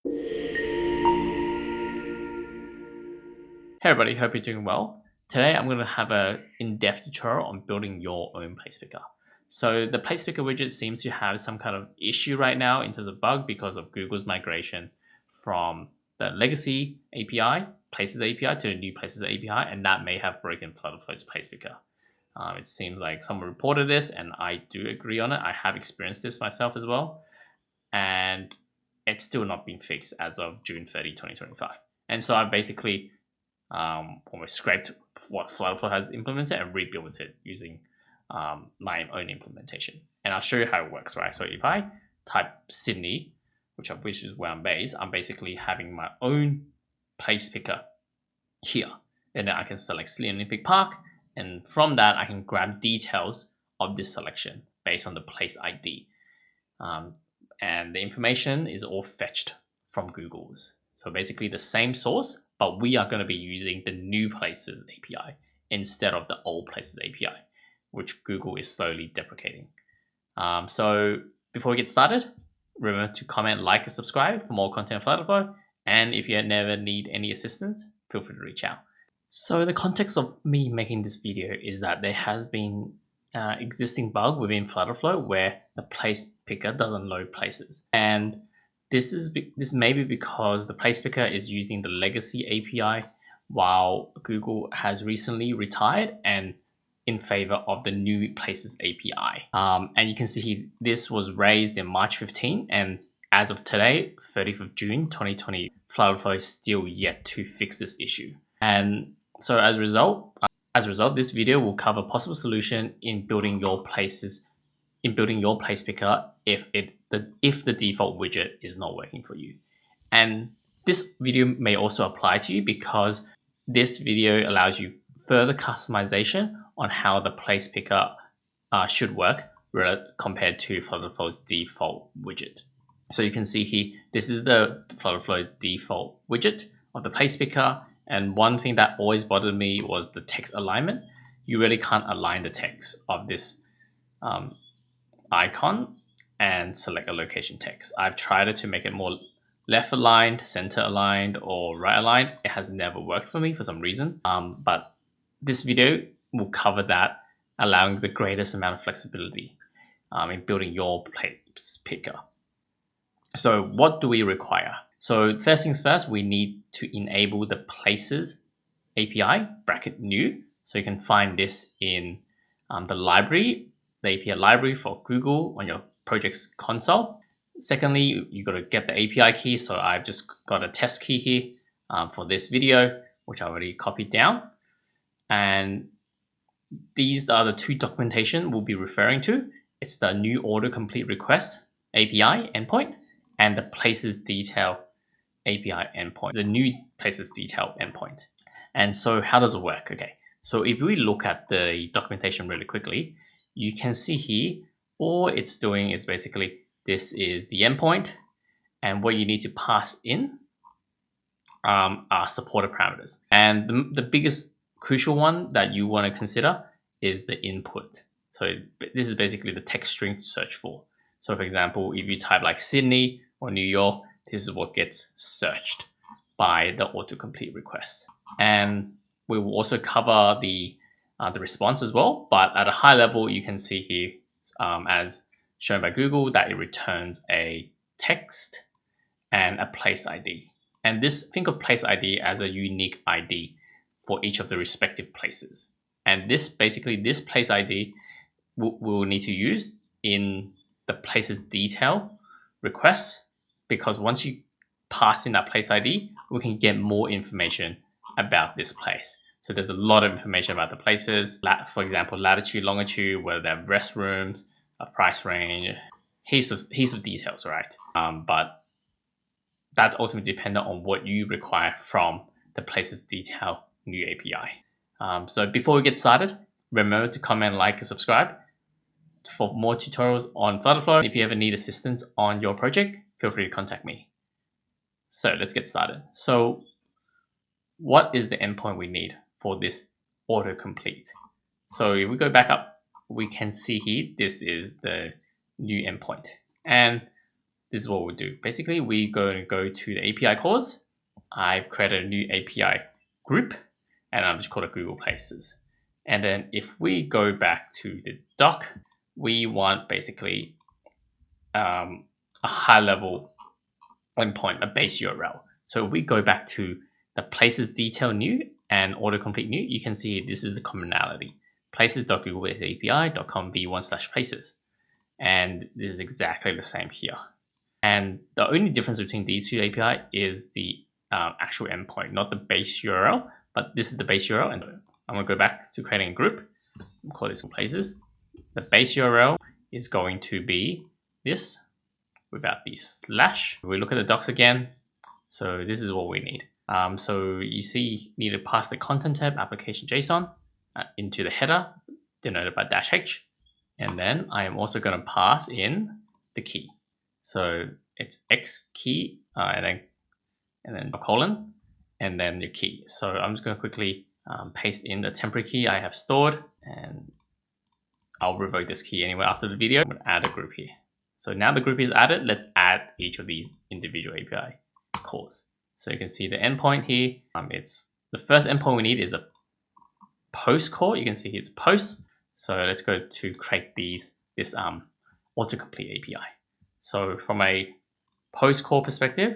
Hey everybody, hope you're doing well. Today I'm going to have an in-depth tutorial on building your own place picker. So the place picker widget seems to have some kind of issue right now in terms of bug because of Google's migration from the legacy API, Places API, to the new Places API, and that may have broken FlutterFlow's place picker. It seems like someone reported this, and I do agree on it. I have experienced this myself as well, and it's still not been fixed as of June 30, 2025. And so I've basically almost scraped what FlutterFlow has implemented and rebuilt it using my own implementation. And I'll show you how it works, right? So if I type Sydney, which is where I'm based, I'm basically having my own place picker here. And then I can select Sydney Olympic Park. And from that, I can grab details of this selection based on the place ID. And the information is all fetched from Google's. So basically the same source, but we are going to be using the new Places API instead of the old Places API, which Google is slowly deprecating. So before we get started, remember to comment, like, and subscribe for more content on FlutterFlow. And if you never need any assistance, feel free to reach out. So the context of me making this video is that there has been existing bug within FlutterFlow where the place picker doesn't load places. And this may be because the place picker is using the legacy API while Google has recently retired and in favor of the new Places API. And you can see here, this was raised in March 15, and as of today, 30th of June 2020, FlutterFlow is still yet to fix this issue. And so as a result, this video will cover possible solution in building your place picker if the default widget is not working for you. And this video may also apply to you because this video allows you further customization on how the place picker should work compared to FlutterFlow's default widget. So you can see here, this is the FlutterFlow default widget of the place picker. And one thing that always bothered me was the text alignment. You really can't align the text of this icon and select a location text. I've tried it to make it more left aligned, center aligned, or right aligned. It has never worked for me for some reason. But this video will cover that, allowing the greatest amount of flexibility in building your place picker. So what do we require? So first things first, we need to enable the Places API (new). So you can find this in the library, the API library for Google on your project's console. Secondly, you got to get the API key. So I've just got a test key here for this video, which I already copied down. And these are the two documentation we'll be referring to. It's the new autocomplete request API endpoint and the Places detail API endpoint, the new Places detail endpoint. And so how does it work? Okay, so if we look at the documentation really quickly, you can see here, all it's doing is basically, this is the endpoint, and what you need to pass in are supported parameters. And the biggest crucial one that you want to consider is the input. So this is basically the text string to search for. So for example, if you type like Sydney or New York, this is what gets searched by the autocomplete request. And we will also cover the response as well. But at a high level, you can see here, as shown by Google, that it returns a text and a place ID. And think of place ID as a unique ID for each of the respective places. And this place ID we'll need to use in the Places detail request, because once you pass in that place ID, we can get more information about this place. So there's a lot of information about the places, for example, latitude, longitude, whether they have restrooms, a price range, heaps of details, right? But that's ultimately dependent on what you require from the Places detail new API. So before we get started, remember to comment, like, and subscribe for more tutorials on FlutterFlow. If you ever need assistance on your project, feel free to contact me. So let's get started. So what is the endpoint we need for this autocomplete? So if we go back up, we can see here, this is the new endpoint. And this is what we'll do. Basically, we're going to go to the API calls. I've created a new API group, and I'm just called it Google Places. And then if we go back to the doc, we want basically a high level endpoint, a base URL. So if we go back to the places detail new and autocomplete new, you can see this is the commonality. places.google.api.com v1/places. And this is exactly the same here. And the only difference between these two API is the actual endpoint, not the base URL, but this is the base URL. And I'm going to go back to creating a group. We'll call this places. The base URL is going to be this without the slash. We look at the docs again. So this is what we need. So you see, need to pass the content tab application JSON into the header denoted by -h. And then I am also going to pass in the key. So it's X key and then a colon and then the key. So I'm just going to quickly paste in the temporary key I have stored, and I'll revoke this key anyway after the video. I'm going to add a group here. So now the group is added. Let's add each of these individual API calls. So you can see the endpoint here. It's the first endpoint we need is a post call. You can see it's post. So let's go to create this autocomplete API. So from a post call perspective,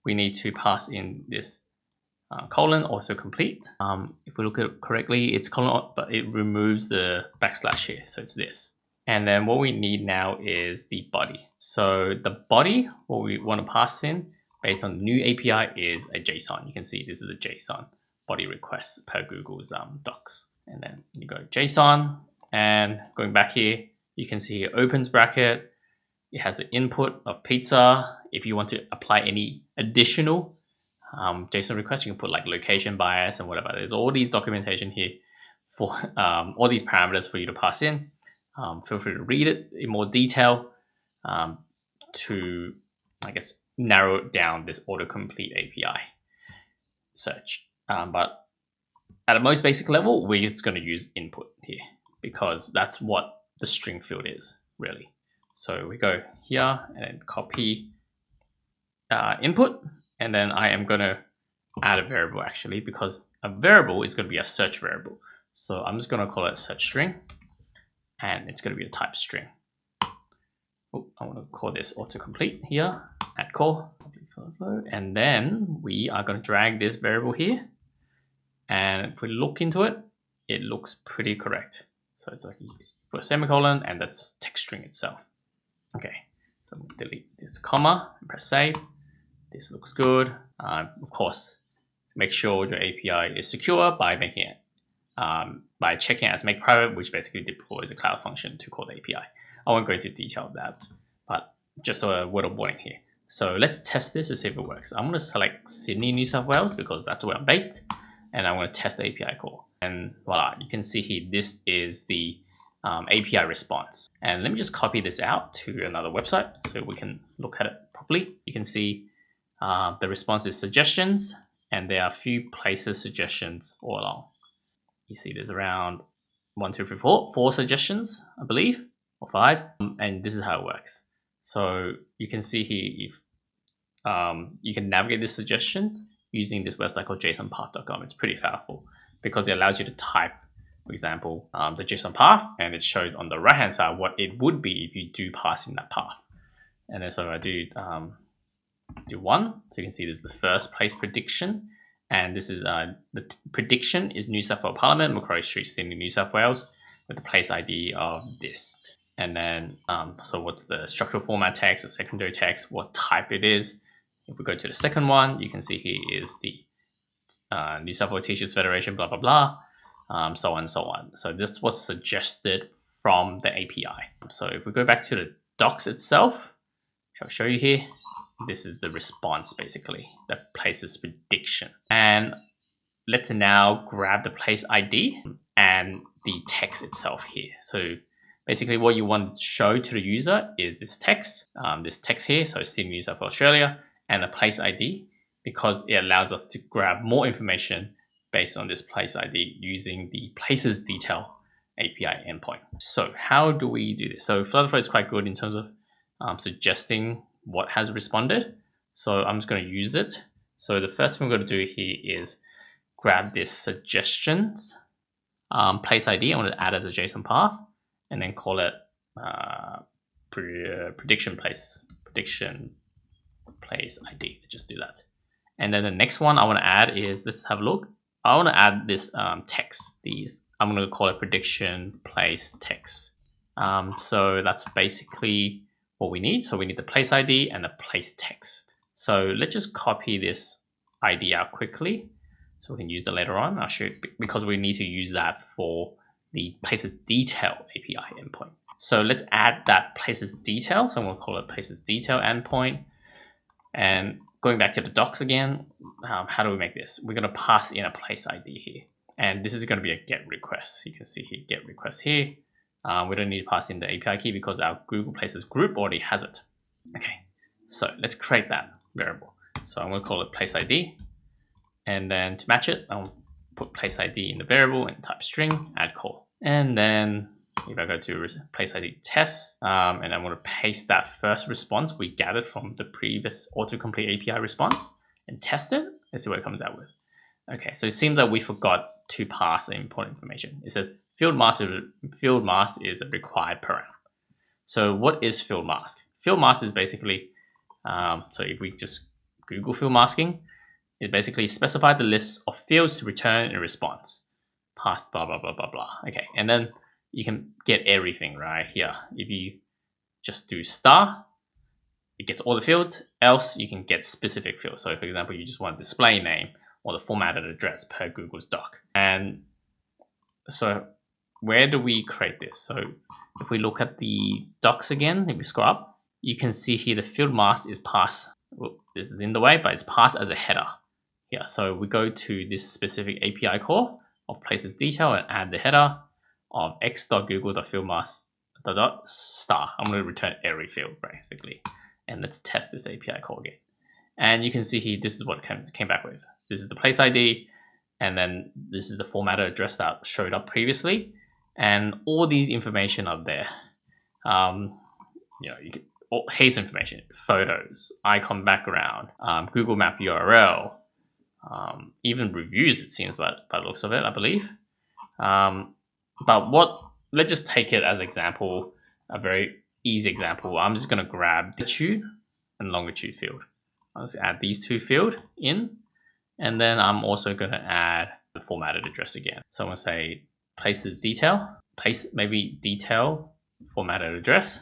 we need to pass in this colon autocomplete. If we look at it correctly, it's colon, but it removes the backslash here. So it's this. And then what we need now is the body. So the body, what we want to pass in based on the new API is a JSON. You can see this is a JSON body request per Google's docs. And then you go JSON, and going back here, you can see it opens bracket. It has the input of pizza. If you want to apply any additional JSON requests, you can put like location bias and whatever. There's all these documentation here for all these parameters for you to pass in. Feel free to read it in more detail to, I guess, narrow down this autocomplete API search. But at a most basic level, we're just going to use input here because that's what the string field is, really. So we go here and then copy input, and then I am going to add a variable actually, because a variable is going to be a search variable. So I'm just going to call it search string, and it's going to be a type string. Oh, I want to call this autocomplete here, add call, and then we are going to drag this variable here. And if we look into it, it looks pretty correct. So it's like you put a semicolon and that's text string itself. Okay, so delete this comma and press save. This looks good. Of course, make sure your API is secure by making it by checking as make private, which basically deploys a cloud function to call the API. I won't go into detail of that, but just a word of warning here. So let's test this to see if it works. I'm going to select Sydney, New South Wales because that's where I'm based, and I'm going to test the API call. And voila, you can see here this is the API response. And let me just copy this out to another website so we can look at it properly. You can see the response is suggestions, and there are a few places suggestions all along. You see there's around 4 suggestions, I believe, or 5, and this is how it works. So you can see here if you can navigate the suggestions using this website called jsonpath.com. It's pretty powerful because it allows you to type, for example, the JSON path, and it shows on the right hand side what it would be if you do pass in that path. And then so I do 1, so you can see this is the first place prediction, and this is the prediction is New South Wales Parliament, Macquarie Street, Sydney, New South Wales, with the place ID of this. And then so what's the structural format text, the secondary text, what type it is. If we go to the second one, you can see here is the New South Wales Teachers Federation, blah, blah, blah, so on and so on. So this was suggested from the API. So if we go back to the docs itself, which I'll show you here, this is the response basically, the places prediction. And let's now grab the place ID and the text itself here. So basically what you want to show to the user is this text here, so Sydney, New South Wales, Australia, and the place ID, because it allows us to grab more information based on this place ID using the places detail API endpoint. So how do we do this? So FlutterFlow is quite good in terms of suggesting what has responded. So I'm just going to use it. So the first thing we're going to do here is grab this suggestions place ID. I'm going to add as a JSON path and then call it prediction place ID. Just do that. And then the next one I want to add is, let's have a look. I want to add this text. I'm going to call it prediction place text. So that's basically what we need. So we need the place ID and the place text. So let's just copy this ID out quickly so we can use it later on. I'll show you, because we need to use that for the places detail API endpoint. So let's add that places detail. So I'm going to call it places detail endpoint. And going back to the docs again, how do we make this? We're going to pass in a place ID here. And this is going to be a get request. You can see here, get request here. We don't need to pass in the API key because our Google Places group already has it. Okay, so let's create that variable. So I'm going to call it place ID. And then to match it, I'll put place ID in the variable and type string, add call. And then if I go to place ID test, and I'm going to paste that first response we gathered from the previous autocomplete API response and test it. Let's see what it comes out with. Okay, so it seems that we forgot to pass important information. It says field mask is a required parameter. So what is field mask? Field mask is basically, so if we just Google field masking, it basically specifies the list of fields to return in response. Past blah, blah, blah, blah, blah. Okay, and then you can get everything right here. If you just do star, it gets all the fields, else you can get specific fields. So for example, you just want a display name or the formatted address per Google's doc. And so where do we create this? So if we look at the docs again, if we scroll up, you can see here the field mask is passed. Well, this is in the way, but it's passed as a header. Yeah, so we go to this specific API call of places detail and add the header of x.google.fieldmask.star. I'm going to return every field basically. And let's test this API call again. And you can see here, this is what came back with. This is the place ID. And then this is the formatted address that showed up previously. And all these information up there. You can, here's information, photos, icon background, Google Map URL, even reviews, it seems, by the looks of it, I believe. But let's just take it as example, a very easy example. I'm just going to grab latitude and longitude field. I'll just add these two fields in, and then I'm also going to add the formatted address again. So I'm going to say places detail, maybe detail formatted address.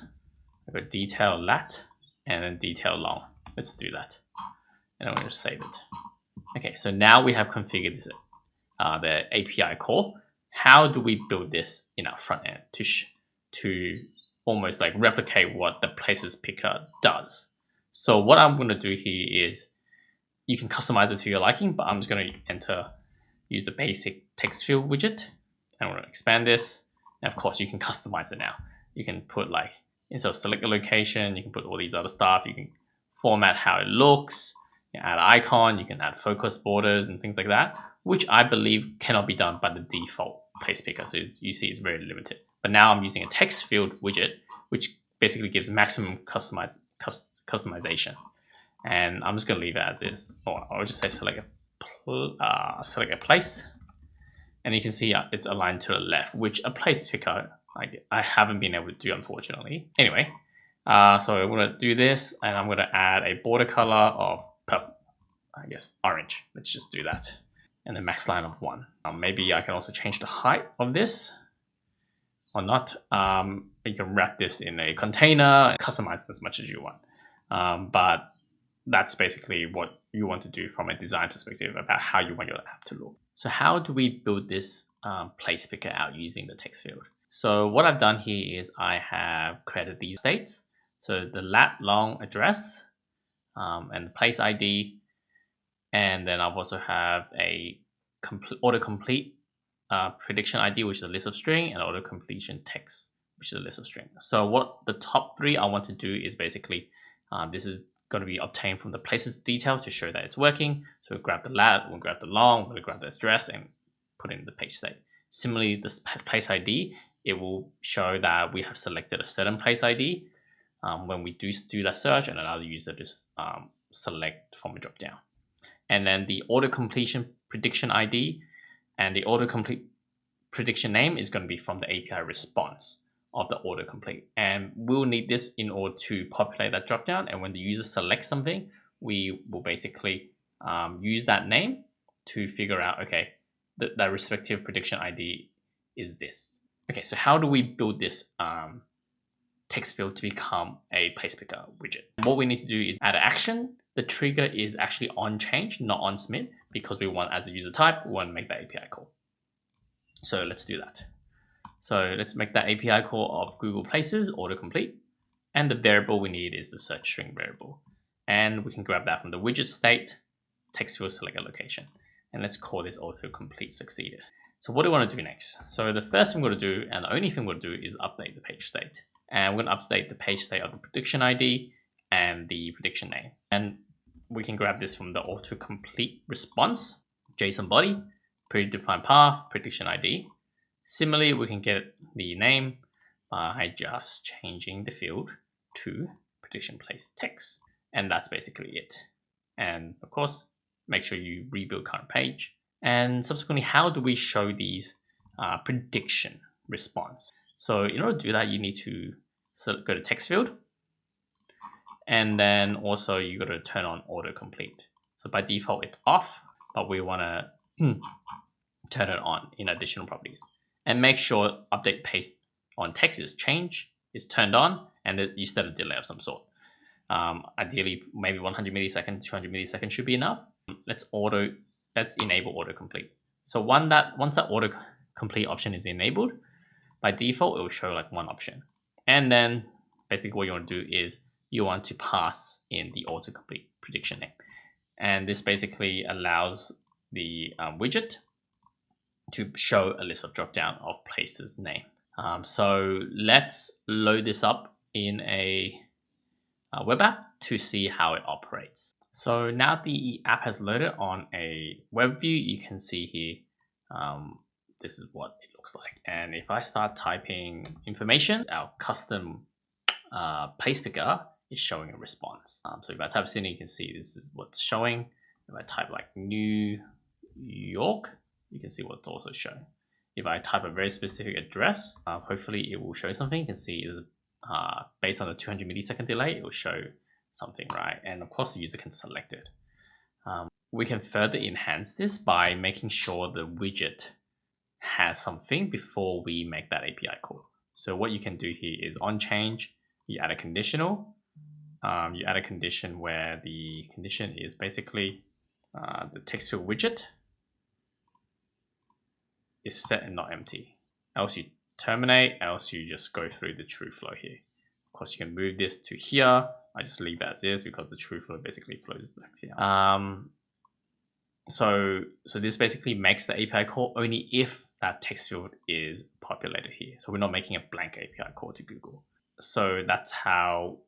I've got detail lat and then detail long. Let's do that. And I'm going to save it. Okay, so now we have configured this, the API call. How do we build this in our front end to almost like replicate what the places picker does? So what I'm going to do here is, you can customize it to your liking, but I'm just going to use the basic text field widget. And I'm going to expand this. And of course, you can customize it now. You can put like, instead of select a location, you can put all these other stuff. You can format how it looks. You can add icon, you can add focus borders and things like that, which I believe cannot be done by the default place picker. So you see it's very limited. But now I'm using a text field widget, which basically gives maximum customization. And I'm just going to leave it as is. Or I'll just say select a place. And you can see it's aligned to the left, which a place picker I haven't been able to do, unfortunately. Anyway, so I'm going to do this, and I'm going to add a border color of purple, I guess orange. Let's just do that. And the max line of 1. Maybe I can also change the height of this or not. You can wrap this in a container and customize it as much as you want. But that's basically what you want to do from a design perspective about how you want your app to look. So how do we build this place picker out using the text field? So what I've done here is I have created these states. So the lat long address and the place ID. And then I've also have a autocomplete prediction ID, which is a list of string, and autocompletion text, which is a list of string. So what the top 3 I want to do is basically, this is going to be obtained from the places detail to show that it's working. So we'll grab the lat, we'll grab the long, we'll grab the address and put it in the page state. Similarly, this place ID, it will show that we have selected a certain place ID when we do that search and allow the user to select from a drop down. And then the auto completion prediction ID and the autocomplete prediction name is going to be from the API response of the autocomplete. And we'll need this in order to populate that dropdown. And when the user selects something, we will basically use that name to figure out, okay, that respective prediction ID is this. Okay, so how do we build this text field to become a place picker widget? What we need to do is add an action. The trigger is actually on change, not on submit, because we want, as a user type, we want to make that API call. So let's do that. So let's make that API call of Google Places autocomplete. And the variable we need is the search string variable. And we can grab that from the widget state, text field select a location. And let's call this autocomplete succeeded. So what do we want to do next? So the first thing we're going to do, and the only thing we're going to do, is update the page state. And we're going to update the page state of the prediction ID and the prediction name. And we can grab this from the autocomplete response, JSON body, predefined path, prediction ID. Similarly, we can get the name by just changing the field to prediction place text. And that's basically it. And of course, make sure you rebuild current page. And subsequently, how do we show these prediction response? So in order to do that, you need to go to text field. And then also you got to turn on autocomplete. So by default, it's off, but we want to turn it on in additional properties. And make sure update paste on text is turned on, and that you set a delay of some sort. Ideally, maybe 100 milliseconds, 200 milliseconds should be enough. Let's enable autocomplete. So once that autocomplete option is enabled, by default, it will show like one option. And then basically what you want to do is you want to pass in the autocomplete prediction name. And this basically allows the widget to show a list of dropdown of places name. So let's load this up in a web app to see how it operates. So now the app has loaded on a web view. You can see here, this is what it looks like. And if I start typing information, our custom place picker is showing a response. So if I type Sydney, you can see this is what's showing. If I type like New York, you can see what's also showing. If I type a very specific address, hopefully it will show something. You can see based on the 200 millisecond delay, it will show something, right? And of course, the user can select it. We can further enhance this by making sure the widget has something before we make that API call. So what you can do here is on change, you add a conditional. You add a condition where the condition is basically the text field widget is set and not empty. Else you terminate, else you just go through the true flow here. Of course, you can move this to here. I just leave that as is because the true flow basically flows back here. So this basically makes the API call only if that text field is populated here. So we're not making a blank API call to Google. So that's how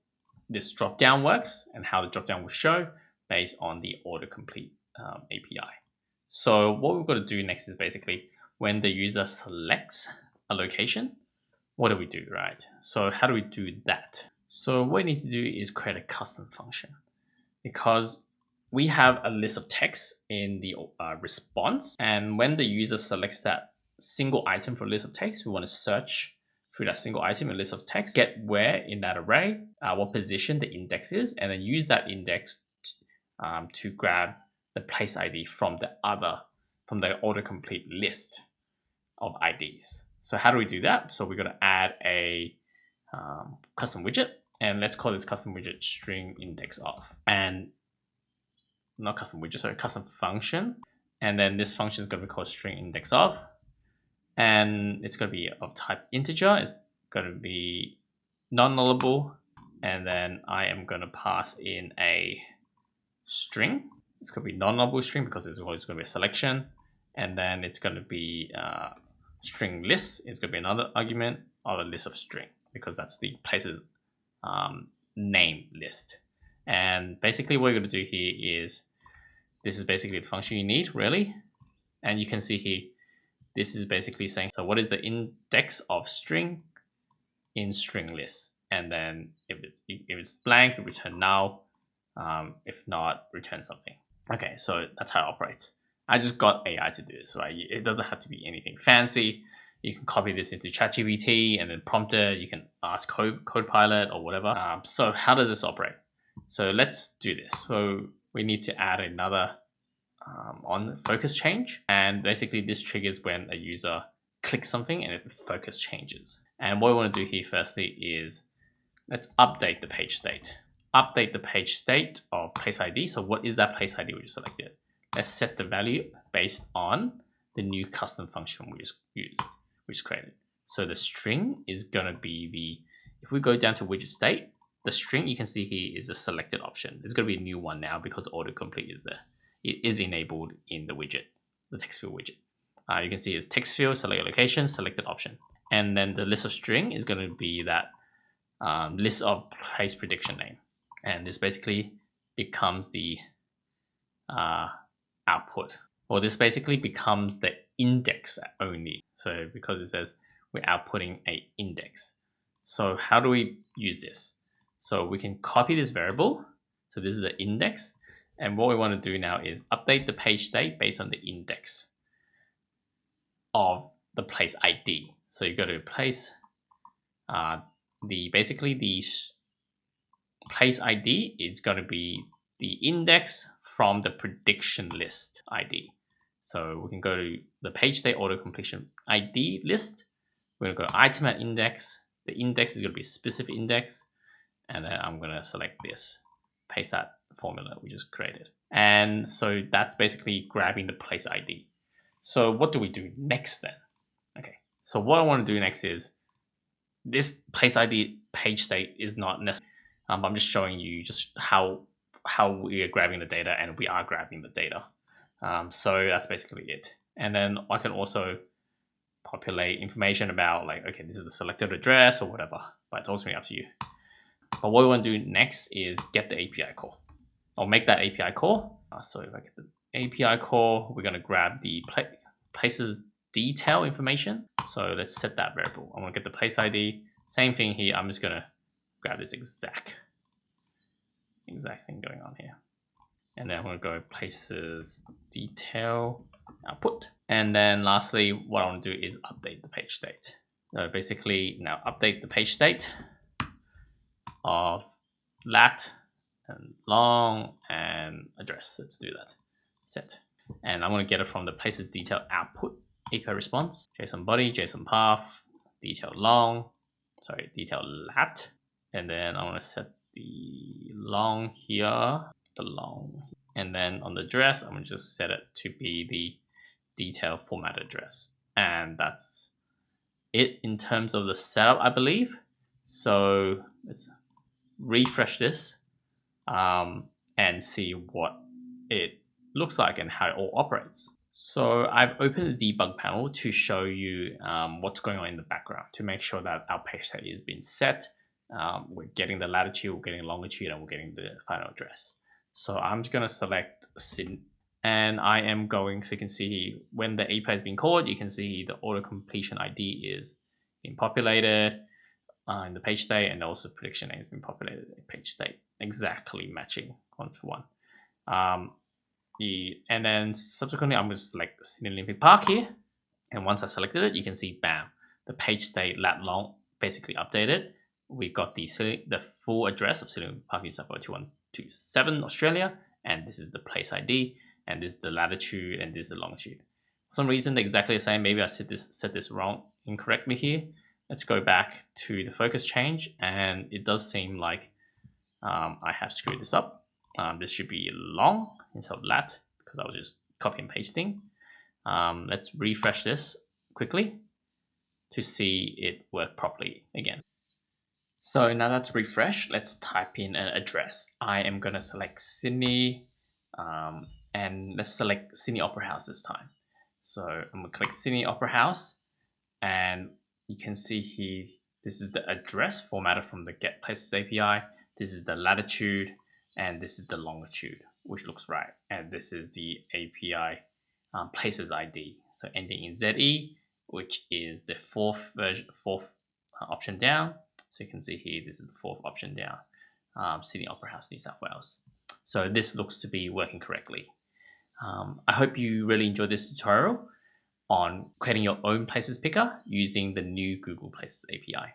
this dropdown works and how the dropdown will show based on the autocomplete API. So what we've got to do next is basically when the user selects a location, what do we do, right? So how do we do that? So what we need to do is create a custom function because we have a list of text in the response. And when the user selects that single item for a list of text, we want to search through that single item in a list of text, get where in that array, what position the index is, and then use that index to grab the place ID from the autocomplete list of IDs. So how do we do that? So we're going to add a custom widget, and let's call this custom widget string index of, and not custom widget, sorry, custom function. And then this function is going to be called string index of, and it's going to be of type integer. It's going to be non-nullable, and then I am going to pass in a string. It's going to be non-nullable string because it's always going to be a selection, and then it's going to be string list. It's going to be another argument of a list of string because that's the place's name list. And basically what you're going to do here is, this is basically the function you need, really. And you can see here, this is basically saying, so what is the index of string in string list? and then if it's blank, return null. If not, return something. Okay, so that's how it operates. I just got AI to do this, right? It doesn't have to be anything fancy. You can copy this into ChatGPT and then prompt it. You can ask Copilot or whatever. So how does this operate? So let's do this. So we need to add another on focus change. And basically this triggers when a user clicks something and the focus changes. And what we want to do here firstly is let's update the page state. Update the page state of place ID. So what is that place ID we just selected? Let's set the value based on the new custom function we just used, we just created. So the string is going to be if we go down to widget state, the string you can see here is the selected option. There's going to be a new one now because autocomplete is there. It is enabled in the widget, the text field widget. You can see it's text field, select your location, selected option. And then the list of string is going to be that list of place prediction name. And this basically becomes the output. Or this basically becomes the index only. So because it says we're outputting a index. So how do we use this? So we can copy this variable. So this is the index. And what we want to do now is update the page state based on the index of the place ID. So you go to place, basically the place ID is going to be the index from the prediction list ID. So we can go to the page state auto completion ID list. We're going to go item at index. The index is going to be a specific index. And then I'm going to select this, paste that formula we just created. And so that's basically grabbing the place ID. So what do we do next then? Okay, so what I want to do next is this place ID page state is not necessary. I'm just showing you just how we are grabbing the data, and we are grabbing the data. So that's basically it. And then I can also populate information about like, okay, this is the selected address or whatever, but it's ultimately up to you. But what we want to do next is get the API call, or make that API call. So if I get the API call, we're going to grab the places detail information. So let's set that variable. I want to get the place ID. Same thing here. I'm just going to grab this exact thing going on here. And then I'm going to go places detail output. And then lastly, what I want to do is update the page state. So basically now update the page state of lat and long and address. Let's do that. Set. And I'm going to get it from the places detail output API response, JSON body, JSON path, detail long, detail lat. And then I want to set the long here, the long. And then on the address, I'm going to just set it to be the detail format address. And that's it in terms of the setup, I believe. So let's refresh this and see what it looks like and how it all operates. So I've opened the debug panel to show you what's going on in the background to make sure that our page state is being set. We're getting the latitude, we're getting longitude, and we're getting the final address. So I'm just going to select Sydney, and I am going, so you can see when the API is being called, you can see the auto completion ID is being populated in the page state, and also prediction name has been populated in the page state, exactly matching one for one. And then subsequently, I'm going to select Sydney Olympic Park here. And once I selected it, you can see, bam, the page state lat long basically updated. We've got the full address of Sydney Olympic Park, New South Wales 2127 Australia. And this is the place ID. And this is the latitude, and this is the longitude. For some reason, they're exactly the same. Maybe I set this wrong, incorrectly here. Let's go back to the focus change. And it does seem like I have screwed this up. This should be long instead of lat because I was just copy and pasting. Let's refresh this quickly to see it work properly again. So now that's refreshed, let's type in an address. I am going to select Sydney and let's select Sydney Opera House this time. So I'm going to click Sydney Opera House, and you can see here, this is the address formatted from the Get Places API. This is the latitude, and this is the longitude, which looks right. And this is the API places ID. So ending in ZE, which is the fourth option down. So you can see here, this is the fourth option down, Sydney Opera House, New South Wales. So this looks to be working correctly. I hope you really enjoyed this tutorial on creating your own Places picker using the new Google Places API.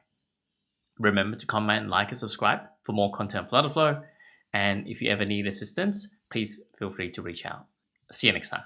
Remember to comment, like, and subscribe for more content on FlutterFlow. And if you ever need assistance, please feel free to reach out. See you next time.